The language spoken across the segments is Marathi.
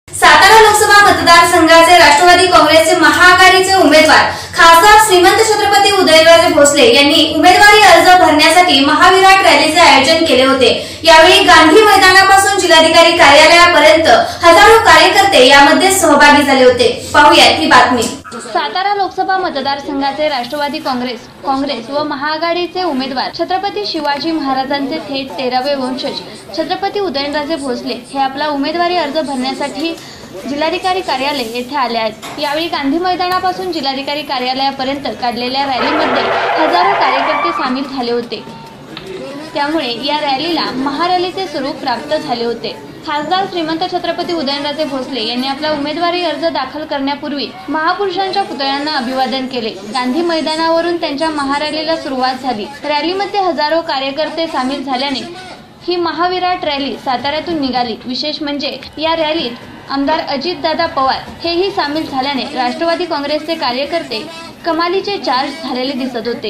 सातारा लोकसभा मतदारसंघाचे राष्ट्रवादी काँग्रेसचे महाआघाडीचे उमेदवार खासदार श्रीमंत छत्रपती उदयनराजे भोसले यांनी उमेदवारी अर्ज भरण्यासाठी महाविराट रॅलीचे आयोजन केले होते। यावेळी गांधी मैदानापासून जिल्हाधिकारी कार्यालयापर्यंत हजारो कार्यकर्ते यामध्ये सहभागी झाले होते। पाहूयात ही बातमी। सातारा लोकसभा मतदारसंघाचे राष्ट्रवादी काँग्रेस व महाआघाडीचे उमेदवार छत्रपती शिवाजी महाराजांचे थेट 13वे वंशज छत्रपती उदयनराजे भोसले हे आपला उमेदवारी अर्ज भरण्यासाठी जिल्हाधिकारी कार्यालय येथे आले आहेत। यावेळी गांधी मैदानापासून जिल्हाधिकारी कार्यालयापर्यंत काढलेल्या रॅलीमध्ये हजारो कार्यकर्ते सामील झाले होते। त्यामुळे या रॅलीला महारॅलीचे स्वरूप प्राप्त झाले होते। खासदार श्रीमंत छत्रपती उदयनराजे भोसले यांनी आपला उमेदवारी अर्ज दाखल करण्यापूर्वी महापुरुषांच्या पुतळ्यांना अभिवादन केले। गांधी मैदानावरून त्यांच्या महारॅलीला सुरुवात झाली। रॅलीमध्ये हजारो कार्यकर्ते सामील झाल्याने ही महाविराट रॅली साताऱ्यातून निघाली। विशेष म्हणजे या रॅलीत आमदार अजितदादा पवार हेही सामील झाल्याने राष्ट्रवादी काँग्रेसचे कार्यकर्ते कमालीचे चार्ज झालेले दिसत होते।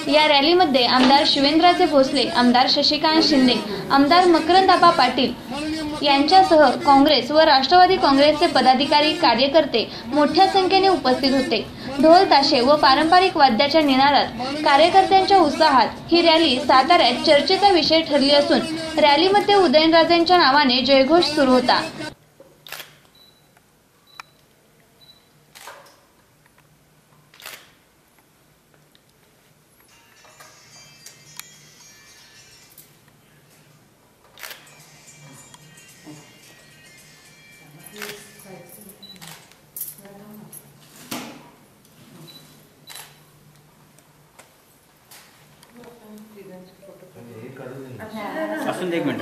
या रॅलीमध्ये आमदार शिवेंद्रराजे भोसले, आमदार शशिकांत शिंदे, आमदार मकरंदाबा पाटील यांच्यासह काँग्रेस व राष्ट्रवादी काँग्रेसचे पदाधिकारी कार्यकर्ते मोठ्या संख्येने उपस्थित होते। ढोल ताशे व पारंपरिक वाद्याच्या निनादात कार्यकर्त्यांच्या उत्साहात ही रॅली साताऱ्यात चर्चेचा विषय ठरली असून रॅलीमध्ये उदयनराजेंच्या नावाने जयघोष सुरू होता। असून एक मिनिट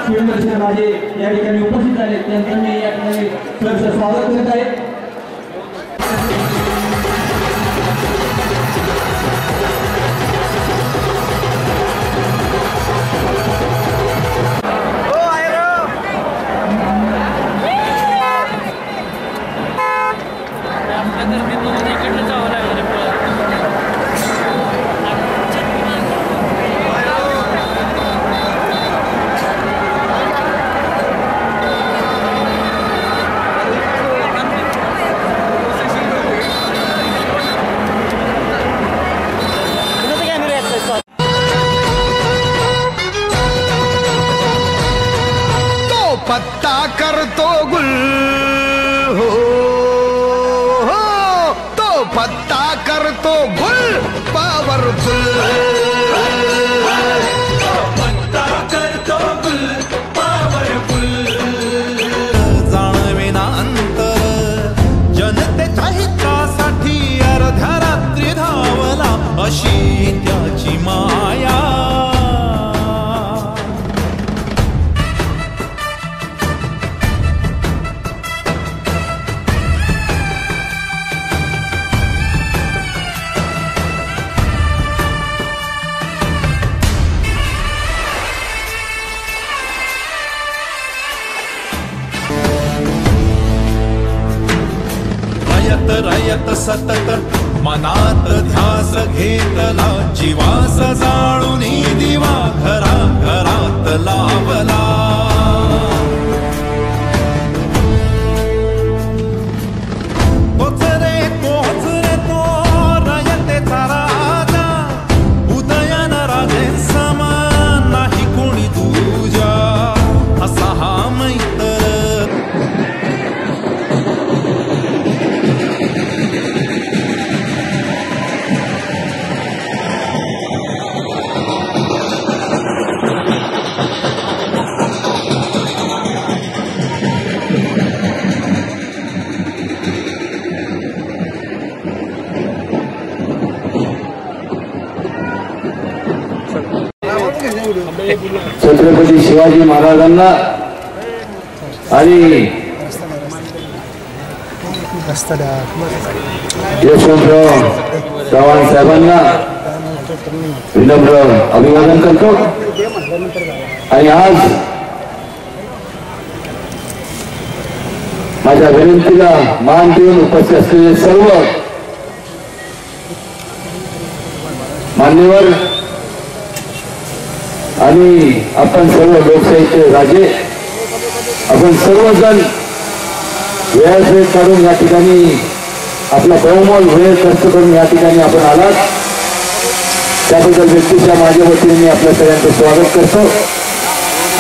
शिवेंद्रराजे या ठिकाणी उपस्थित झाले, त्यांचं मी या ठिकाणी सहर्ष स्वागत करत आहे। रयत सतत मनात ध्यास घेतला जीवास जाळून दिवा घरा घरात लावला पोचरे तो रयतेचा राजा उदयन राजे समान नाही कोणी तुझ्या असा हा मैत्र छत्रपती शिवाजी महाराजांना आणि यशवंतराव चव्हाण साहेबांना विनम्र अभिवादन करतो। आणि आज माझ्या विनंतीला मान देऊन उपस्थित असलेले सर्व मान्यवर आणि आपण सर्व लोकशाहीचे राजे, आपण सर्वजण वेळ काढून या ठिकाणी आपला बहुमोल वेळ खर्च करून या ठिकाणी आपण आलात, त्याबद्दल व्यक्तीच्या माझ्या वतीने मी आपल्या सगळ्यांचं स्वागत करतो।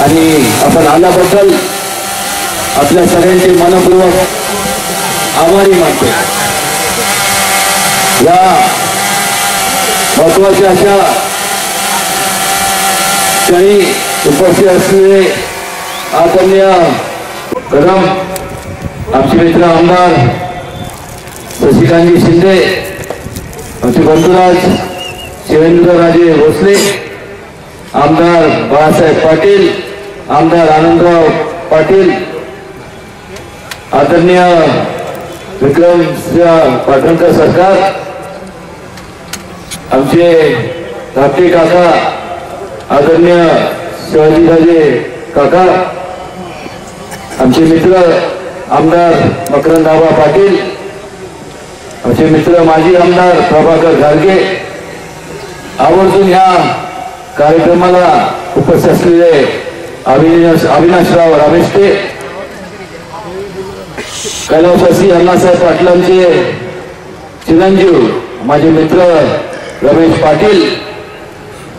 आणि आपण आल्याबद्दल आपल्या सगळ्यांचे मनपूर्वक आभारी मानतो। या महत्वाच्या अशा क्षणी उपस्थित असलेले आदरणीय कदम आमचे मित्र आमदार शशिकांतजी शिंदे, आमचे बंधुराज शिवेंद्रराजे भोसले, आमदार बाळासाहेब पाटील, आमदार आनंदराव पाटील, आदरणीय विक्रमसिंह पाटणकर सरकार, आमचे धाकटे काका आदरणीय शिवाजीराजे काका, आमचे मित्र आमदार मकरंदाबा पाटील, आमचे मित्र माजी आमदार प्रभाकर घारगे, आवर्जून या कार्यक्रमाला उपस्थित असलेले अविनाशराव रामेष्टे, कैलासवासी अण्णासाहेब पाटलांचे चिरंजीव माझे मित्र रमेश पाटील,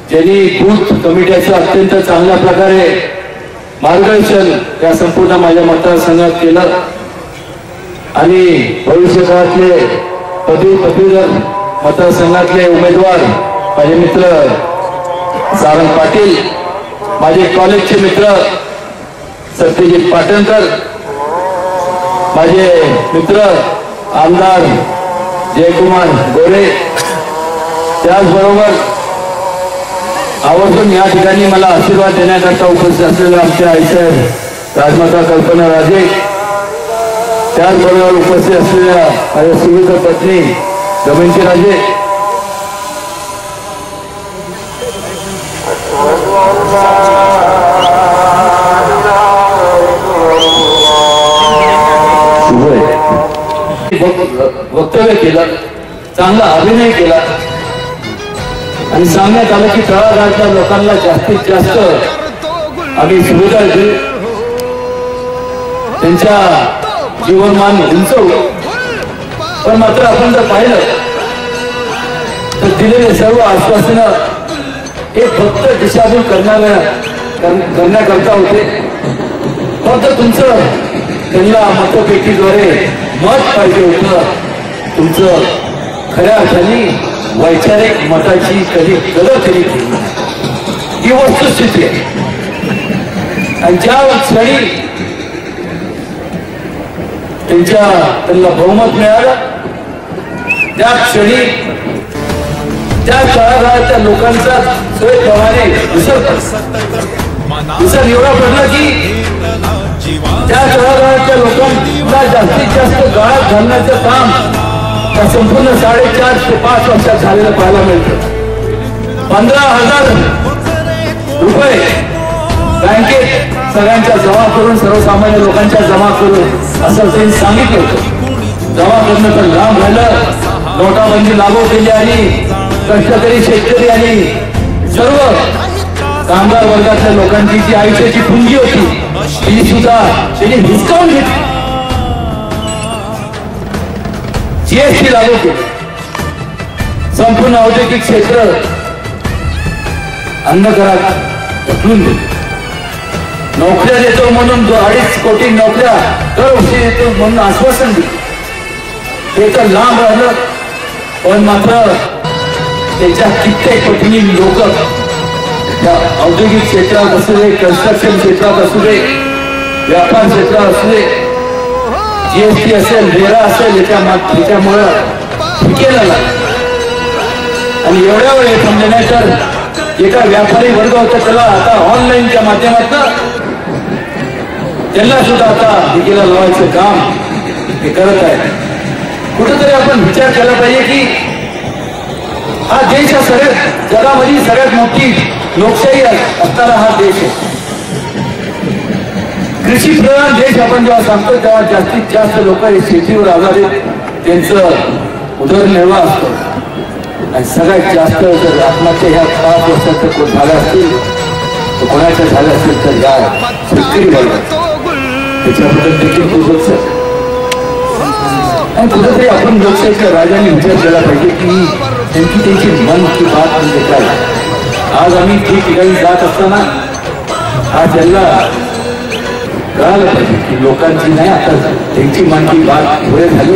ज्यांनी बूथ कमिटीचं अत्यंत चांगल्या प्रकारे मार्गदर्शन या संपूर्ण माझ्या मतदारसंघात केलं। आणि भविष्यकाळातले पदवीधर मतदारसंघातले उमेदवार माझे मित्र सारंग पाटील, माझे कॉलेजचे मित्र सत्यजित पाटणकर, माझे मित्र आमदार जयकुमार गोरे, त्याचबरोबर आवर्जून या ठिकाणी मला आशीर्वाद देण्याकरता उपस्थित असलेले आमच्या आईसाहेब राजमाता कल्पना राजे, त्याचबरोबर उपस्थित असलेल्या माझ्या सुविध पत्नी दमयंती राजे, वक्तव्य केलं, चांगला अभिनय केला आणि सांगण्यात आलं की तळागाळातल्या लोकांना जास्तीत जास्त आम्ही सुविधा देऊ, त्यांच्या जीवनमान उंचवू। पण मात्र आपण जर पाहिलं तर दिलेले सर्व आश्वासनं हे फक्त दिशाभूल करण्याकरता होते। फक्त तुमचं त्यांना मतपेटीद्वारे मत पाहिजे होतं, तुमचं खऱ्या अर्थाने वैचारिक मताची कधी कदर केली ही वस्तुस्थिती आहे। आणि ज्या क्षणी त्यांना बहुमत मिळालं त्या क्षणी त्या तळागाळातल्या लोकांचा सोयीप्रमाणे विसर एवढा पडला की त्या तळागाळातल्या लोकांना जास्तीत जास्त गाळात घालण्याचं काम त्या संपूर्ण 4.5 ते 5 वर्षात झालेलं पाहायला मिळतं। 15,000 रुपये बँकेत सगळ्यांच्या जमा करून, सर्वसामान्य लोकांच्या जमा करून असं त्यांनी सांगितलं होतं। जमा करणं तर लांब झालं. नोटाबंदी लागू केली आणि कष्टकरी शेतकरी आणि सर्व कामगार वर्गातल्या लोकांची जी आयुष्याची पुंजी होती ती सुद्धा त्यांनी हिसकावून घेतली. जीएसटी लागू केली. संपूर्ण औद्योगिक क्षेत्र अंधकारात ढकलून दिले. नोकऱ्या देतो म्हणून 2.5 कोटी नोकऱ्या दरवर्षी देतो म्हणून आश्वासन दिले. ते तर लांब राहिलं, पण मात्र त्याच्या कित्येक पटीने लोक त्या औद्योगिक क्षेत्रात असू दे, कन्स्ट्रक्शन क्षेत्रात असू दे, व्यापार क्षेत्रात असू दे, जीएसटी असेल, रेरा असेल, याच्यामुळं टिकेला लागला. आणि एवढ्या वेळ हे थांबले नाही तर एका व्यापारी वर्ग होता त्याला आता ऑनलाईनच्या माध्यमातून त्यांना सुद्धा आता टिकेला लावायचं काम हे करत आहे. कुठेतरी आपण विचार केला पाहिजे की हा देश हा सगळ्यात जगामध्ये सगळ्यात मोठी लोकशाही असणारा हा देश आहे. कृषी प्रधान देश आपण जेव्हा सांगतो तेव्हा जास्तीत जास्त लोक हे शेतीवर आधारित त्यांचं उदरनिर्वाह असतो. आणि सगळ्यात जास्त जर आत्महत्या ह्या 5 वर्षात झाल्या असतील तर कोणाच्या झाल्या असतील तर या शेतकरी वर्ग त्याच्याबद्दल देखील खूप लक्ष. आणि कुठेतरी आपण लोकशाहीच्या राजाने विचार केला पाहिजे की त्यांची मन की बात म्हणजे काय. आज आम्ही ठिकठिकाणी जात असताना आज त्यांना कळालं पाहिजे की लोकांची नाही, आता त्यांची मन की बात पुढे झाली.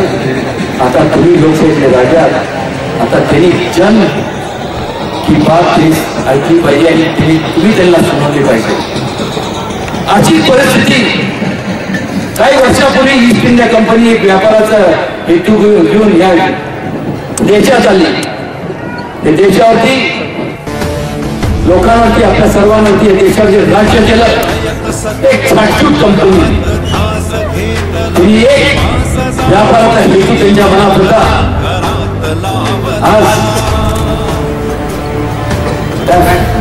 आता तुम्ही लोकशाहीचे राजा, आता त्यांनी जन की बात ऐकली पाहिजे आणि तुम्ही त्यांना समजली पाहिजे. अशी परिस्थिती काही वर्षापूर्वी ईस्ट इंडिया कंपनी एक व्यापाराचा हेतू घेऊन या देशात आली. त्या देशावरती लोकांवरती आपल्या सर्वांवरती देशावर जे राज्य केलं एक छाटछूट कंपनी. एक व्यापाराचा हेतू त्यांच्या मनात होता. आज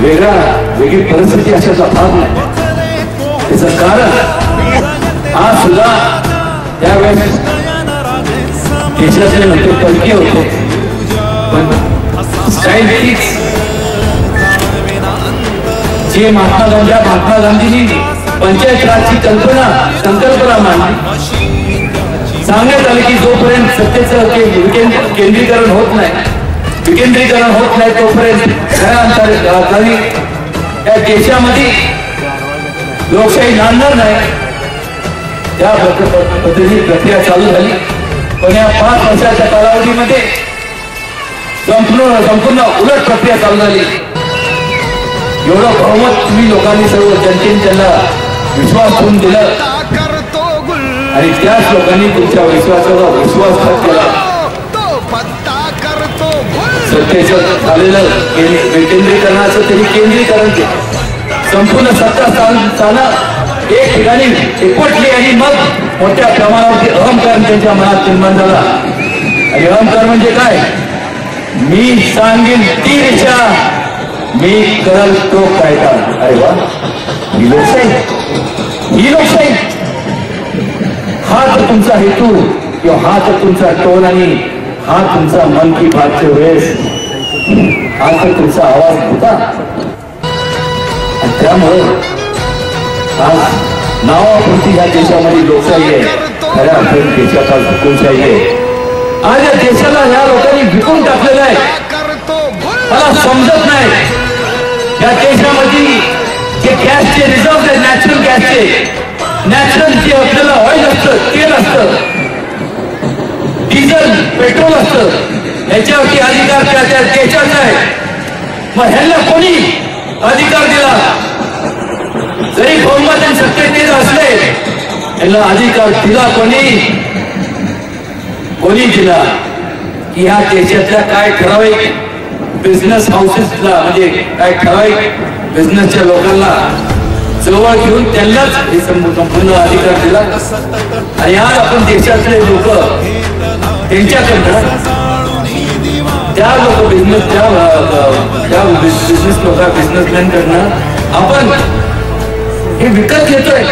वेगळी परिस्थिती अशाचा भाग नाही. त्याचं कारण आज सुद्धा त्यावेळेस देशातले नेते परकीय होते, पण जे महात्मा गांधींनी पंचायत राजची संकल्पना मांडली. सांगण्यात आले की जोपर्यंत सत्तेचं विकेंद्रीकरण होत नाही तोपर्यंत खऱ्या त्या देशामध्ये लोकशाही नांदणार नाही. त्या पद्धतीची प्रक्रिया चालू झाली. पण या 5 वर्षाच्या कालावधीमध्ये संपूर्ण उलट प्रक्रिया चालू झाली. एवढं बहुमत तुम्ही लोकांनी सर्व जनतेने त्यांना विश्वास ठेवून दिला आणि त्याच लोकांनी तुमच्या विश्वासावर विश्वासघात केला. सत्तेचं झालेलं विकेंद्रीकरणाचं त्यांनी केंद्रीकरण केलं. संपूर्ण सत्ता स्थानं एक ठिकाणी एकवटली आणि मग मोठ्या प्रमाणावरती अहंकार त्यांच्या मनात निर्माण झाला. आणि अहंकार म्हणजे काय? मी सांगेन ती दिशा, मी करल तो कायदा. अरे वा, ही लोकशाही. हा तर तुमचा हेतू किंवा हा तर तुमचा टोन आणि हा तुमचा मन की बातच्या वेळेस हा तर तुमचा आवाज होता. आणि त्यामुळे आज नावापुरती या देशामध्ये लोकशाही आहे, खऱ्या अर्थाने देशात आज हुकुमशाही आहे. आज या देशाला ह्या लोकांनी विकून टाकलेलं आहे. मला समजत नाही या देशामध्ये जे गॅसचे रिझर्व आहे, नॅचरल जे आपल्याला ऑइल असतं, तेल असतं, डिझेल, पेट्रोल असतं, याच्यावरती अधिकार त्या देशाचा आहे. मग ह्यांना कोणी अधिकार दिला? जरी बहुमत सत्तेत येत असले यांना अधिकार दिला कोणी दिला की ह्या देशातल्या काय ठराविक बिझनेस हाऊसेसला म्हणजे काय ठराविक बिझनेसच्या लोकांना जवळ घेऊन त्यांनाच हे संपूर्ण अधिकार दिला. आणि आज आपण देशातले लोक त्यांच्याकडनं त्या लोक बिझनेसमॅन कडनं आपण हे विकत घेतोय.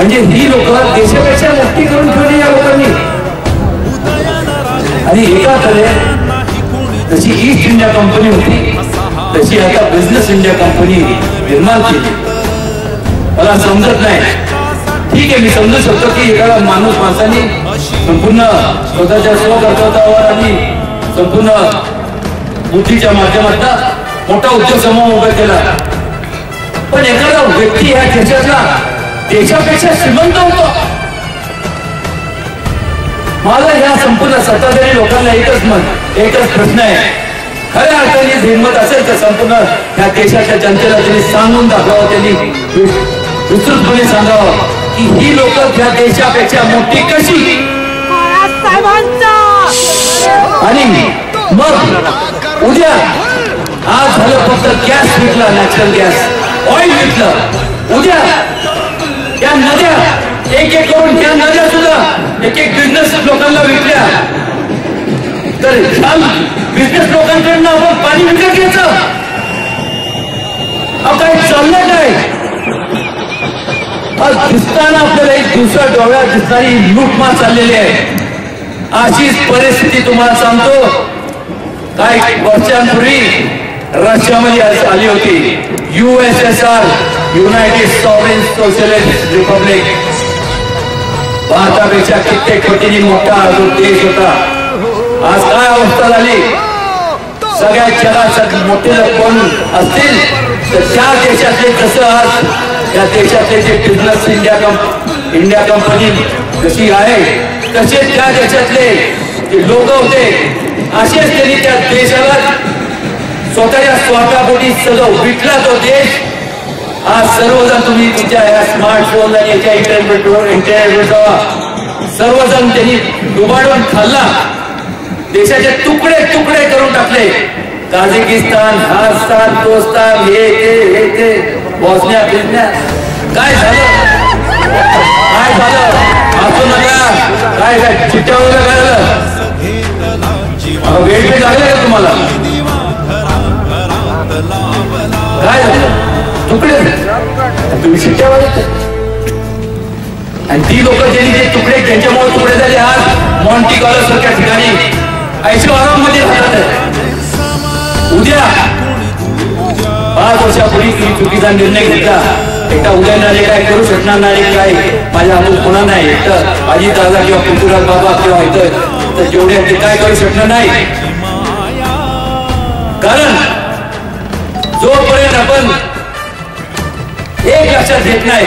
म्हणजे ही लोक देशापेक्षा मोठी करून ठेवली या लोकांनी. आणि एका तऱ्हे जशी ईस्ट इंडिया कंपनी होती तशी आता बिझनेस इंडिया कंपनी निर्माण केली. मला समजत नाही. ठीक आहे, मी समजू शकतो की एखादा माणसाने संपूर्ण स्वतःच्या स्वकर्तृत्वावर आणि संपूर्ण बुद्धीच्या माध्यमातून मोठा उद्योग समूह उभा केला. पण एखादा व्यक्ती ह्या देशापेक्षा श्रीमंत होतो. मला या संपूर्ण सत्ताधारी लोकांना एकच प्रश्न आहे. खऱ्या अर्थाने हिंमत असेल तर संपूर्ण ह्या देशाच्या जनतेला त्यांनी सांगून दाखवावं, त्यांनी विस्तृतपणे सांगावं की ही लोक त्या देशापेक्षा मोठी कशी. आणि मग उद्या आज झालं फक्त गॅस विकला, नॅचरल गॅस, ऑइल विकलं. उद्या त्या नद्या एक करून त्या नद्या सुद्धा एक बिझनेस लोकांना विकल्या. तर बिझनेस लोकांकडनं आपण पाणी विकत घ्यायचं. काय चाललंय काय? दिसताना आपल्याला एक दुसऱ्या डोळ्यात दिसणारी लूटमार चाललेली आहे. अशीच परिस्थिती तुम्हाला सांगतो. काही वर्षांपूर्वी रशियामध्ये आली होती USSR, United sovereign socialist Republic. भारतापेक्षा कित्येक पटीने मोठा देश होता. आज काय अवस्था झाली? सगळ्या जगात मोठे कोण असतील तर त्या देशातले, कसं आज त्या देशातले जे बिझनेस इंडिया कंपनी जशी आहे तसे त्या देशातले जे लोक होते असेच त्यांनी त्या देशाला स्वतःच्या स्वार्थापोटी सगळं विकला तो देश. आज सर्वजण तुम्ही तुमच्या या स्मार्टफोन आणि याच्या इंटरनेटवर सर्वजण त्यांनी डुबाडून खाल्ला. देशाचे तुकडे तुकडे करून टाकले. ताजिकिस्तान, हास्तान, तोस्तान, हे ते बॉस्निया बिस्निया. काय झालं? असू नका. काय चिट्ट्यावर झालं? वेळ लागला का तुम्हाला? काय झालं? तुकडे तुम्ही शिट्ट्यावर. आणि ती लोक ज्यांनी ते तुकडे ज्यांच्यामुळे तुकडे झाले आज मॉन्टी कार्लो सारख्या ठिकाणी ऐशो आराममध्ये राहतात. उद्या 5 वर्षापूर्वी तुम्ही चुकीचा निर्णय घेतला. एकटा उदयनारे काय करू शकणार नाही. काय माझ्या हातून होणार नाही. तर अजित दादा किंवा पृथ्वीराज बाबा किंवा इथं तर जेवढे ते काय करू शकणार नाही. कारण जोपर्यंत आपण एक लक्षात घेत नाही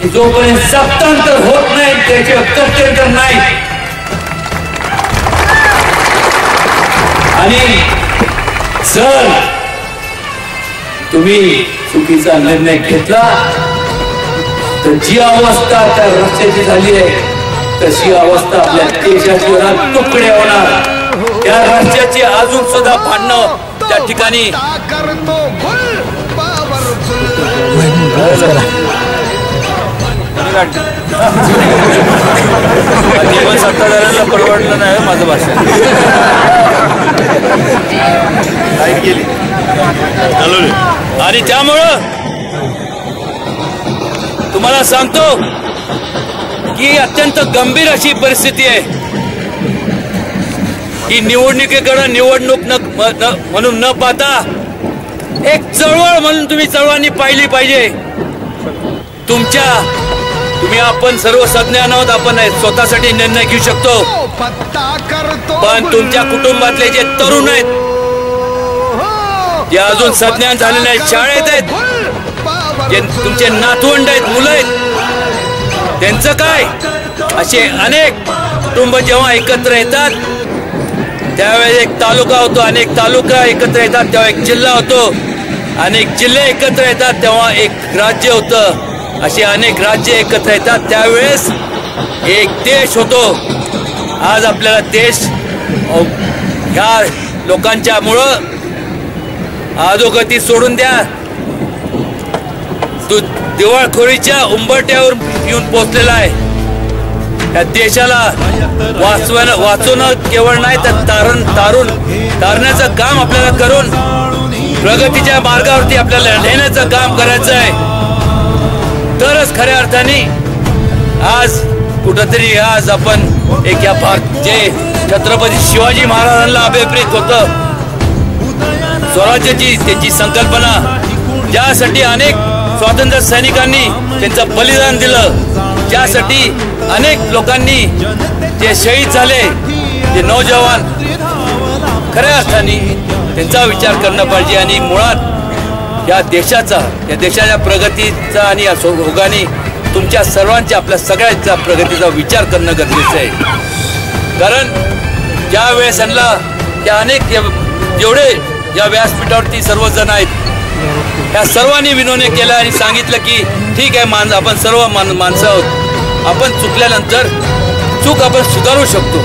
की जोपर्यंत सत्तांतर होत नाही त्याचे कर्तव्य नाही. आणि जर तुम्ही चुकीचा निर्णय घेतला तर जी अवस्था त्या रस्त्याची झाली आहे तशी अवस्था आपल्या देशाची होणार. तुकडे होणार. त्या राज्याची अजून सुद्धा भांडणं त्या ठिकाणी सत्ताधाऱ्यांना परवडलं नाही माझं भाषण. आणि त्यामुळं तुम्हाला सांगतो की अत्यंत गंभीर अशी परिस्थिती आहे की निवडणुकीकडे निवडणूक म्हणून न पाहता एक चळवळ म्हणून तुम्ही चळवळांनी पाहिली पाहिजे. तुम्ही आपण सर्व सज्ञान आहोत. आपण स्वतःसाठी निर्णय घेऊ शकतो. पण तुमच्या कुटुंबातले जे तरुण आहेत जे अजून सज्ञान झालेले आहेत, शाळेत आहेत, जे तुमचे नातवंड आहेत, मुलं आहेत, त्यांचं काय? असे अनेक कुटुंब जेव्हा एकत्र येतात त्यावेळेस एक तालुका होतो. अनेक तालुका एकत्र येतात तेव्हा एक जिल्हा होतो. अनेक जिल्हे एकत्र येतात तेव्हा एक राज्य होतं. असे अनेक राज्य एकत्र येतात त्यावेळेस एक देश होतो. आज आपल्याला देश ह्या लोकांच्या मुळे अधोगती सोडून द्या. तो दिवाळखोरीच्या उंबरठ्यावर येऊन पोहोचलेला आहे. या देशाला वाचवणं केवळ नाही तर तारण्याचं काम आपल्याला करून प्रगतीच्या मार्गावरती आपल्याला नेण्याचं काम करायचं आहे. तरच खऱ्या अर्थाने आज कुठंतरी आज आपण एक या जे छत्रपती शिवाजी महाराजांना अभिप्रेत होतं स्वराज्याची त्यांची संकल्पना, ज्यासाठी अनेक स्वातंत्र्य सैनिकांनी त्यांचं बलिदान दिलं, ज्यासाठी अनेक लोकांनी जे शहीद झाले, जे नौजवान, खऱ्या अर्थाने त्यांचा विचार करणं पाहिजे आणि मुळात या देशाच्या प्रगतीचा आणि या ओघाने तुमच्या सर्वांच्या आपल्या सगळ्यांच्या प्रगतीचा विचार करणं गरजेचं आहे. कारण ज्या वेळेस त्यांना त्या अनेक जेवढे या व्यासपीठावरती सर्वजण आहेत या सर्वांनी विनोद केला आणि सांगितलं की ठीक आहे, आपण सर्व माणसं आहोत, आपण चुकल्यानंतर चूक आपण सुधारू शकतो.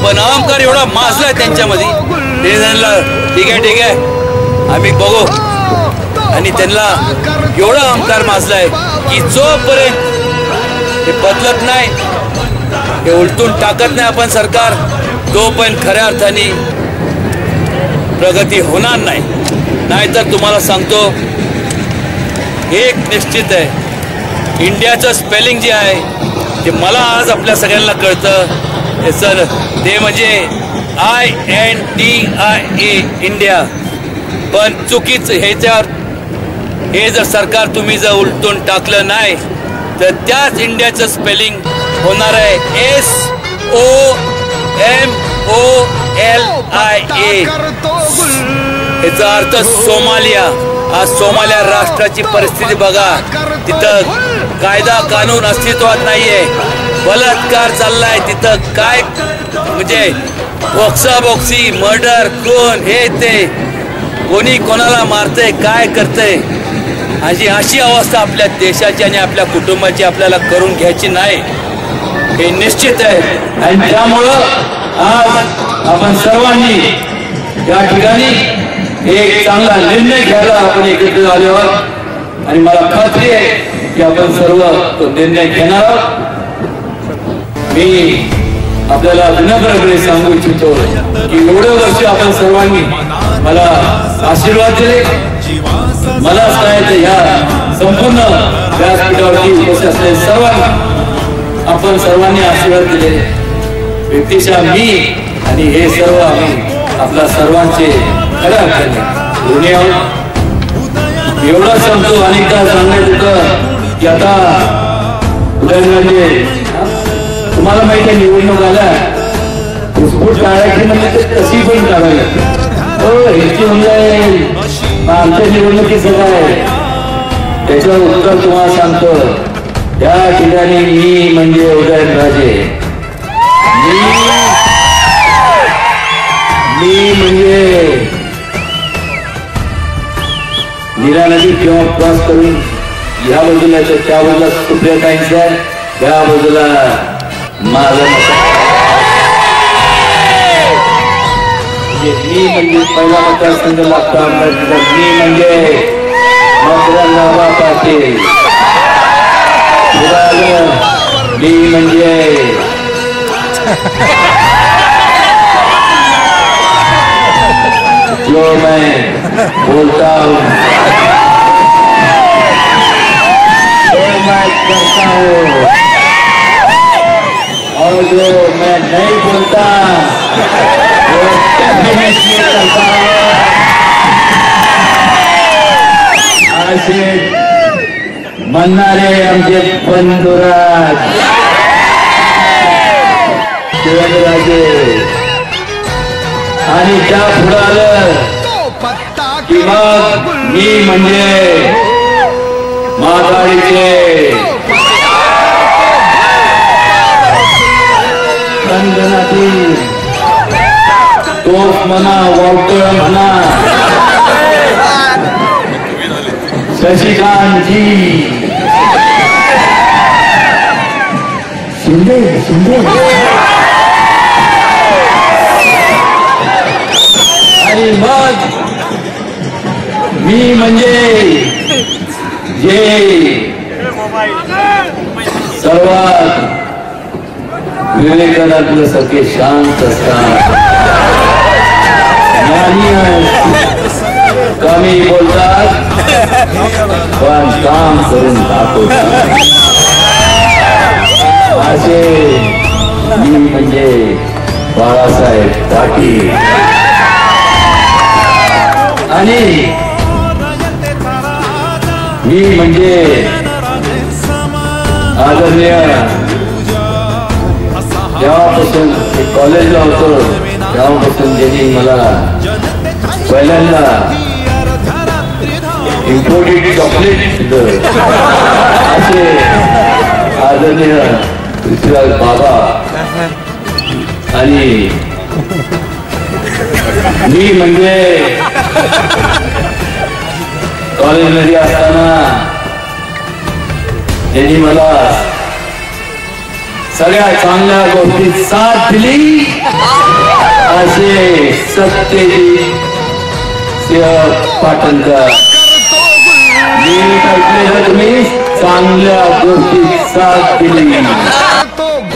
पण अहंकार एवढा माजलाय त्यांच्यामध्ये, ठीक आहे आम्ही बघू, आणि त्यांना एवढा अहंकार माजलाय की जोपर्यंत हे बदलत नाही, हे उलटून टाकत नाही आपण सरकार, तोपर्यंत खऱ्या अर्थाने प्रगती होणार नाही. नाहीतर तुम्हाला सांगतो एक निश्चित आहे, इंडियाचं स्पेलिंग जे आहे ते मला आज आपल्या सगळ्यांना कळतं सर, ते म्हणजे INDIA इंडिया. पण चुकीचं हे जर सरकार तुम्ही जर उलटून टाकलं नाही तर त्याच इंडियाचं स्पेलिंग होणार आहे SOMOLIA. याचा अर्थ सोमालिया. आज सोमालिया राष्ट्राची परिस्थिती बघा, तिथं कायदा कानून अस्तित्वात नाहीये, बलात्कार चाललाय तिथं, काय म्हणजे बॉक्सी मर्डर खून हे ते, कोणी कोणाला मारतंय काय करतंय, अशी अवस्था आपल्या देशाची आणि आपल्या कुटुंबाची आपल्याला करून घ्यायची नाही, हे निश्चित आहे. आणि त्यामुळं आज आपण सर्वांनी या ठिकाणी एक चांगला निर्णय घ्यायला आपण एकत्र आलो आहोत आणि मला खात्री आहे की आपण सर्व तो निर्णय घेणार आहोत. मी आपल्याला विनम्रपणे सांगू इच्छितो की एवढे वर्ष आपण सर्वांनी मला आशीर्वाद दिले, मला सांगायचं या संपूर्ण व्यासपीठावरती उपस्थित असलेल्या सर्वांना आपण सर्वांनी आशीर्वाद दिले. व्यक्तिशः मी आणि हे सर्व आम्ही आपल्या सर्वांचे खऱ्या अर्थाने ऋणी आहोत. एवढं सांगतो, अनेकदा सांगण्यात होतं की आता उदयनराजे तुम्हाला माहिती आहे निवडणूक आल्या, घुसफूट काढायची म्हणजे ते कशी पण काढायला ह्याची होऊन जाईल, आमच्या निवडणुकीचं काय, त्याचं उत्तर तुम्हाला सांगतो. या ठिकाणी मी म्हणजे उदयनराजे, मी म्हणजे नीरा नदी किंवा क्रॉस करून ह्या बाजूला त्या बाजूला सुप्रियाताईंचं आहे, त्या बाजूला माझं मी म्हणजे पहिला मतदारसंघ लागतो. मी म्हणजे मकरंद पाटील, मी म्हणजे जो मैं बोलता हूँ, जो मैं करता हूँ, और जो मैं नहीं बोलता वो डेफिनेटली करता हूँ. असे म्हणणारे आमचे बंधुराज शिवराजे आणि त्या पुढे आलं की मग मी म्हणजे माघाडीचे संगनातील तोफ म्हणा, वावटळ म्हणा, शशिकांतजी शिंदे आणि मग मी म्हणजे जे सर्वात विवेकानंद सारखे शांत असतात, ज्ञानी कमी बोलतात पण काम करून दाखवतो. असे मी म्हणजे बाळासाहेब पाटील आणि मी म्हणजे आदरणीय जेव्हापासून कॉलेजला होतो तेव्हापासून ज्यांनी मला पहिल्यांदा इम्पोर्टेड चॉकलेट दिलं असे आदरणीय पृथ्वीराज बाबा आणि मी म्हणजे कॉलेजमध्ये असताना त्यांनी मला सगळ्या चांगल्या गोष्टीत साथ दिली असे सत्यजित सिंह पाटणकर. मी ऐकलेलं तुम्ही चांगल्या गोष्टीत साथ दिली.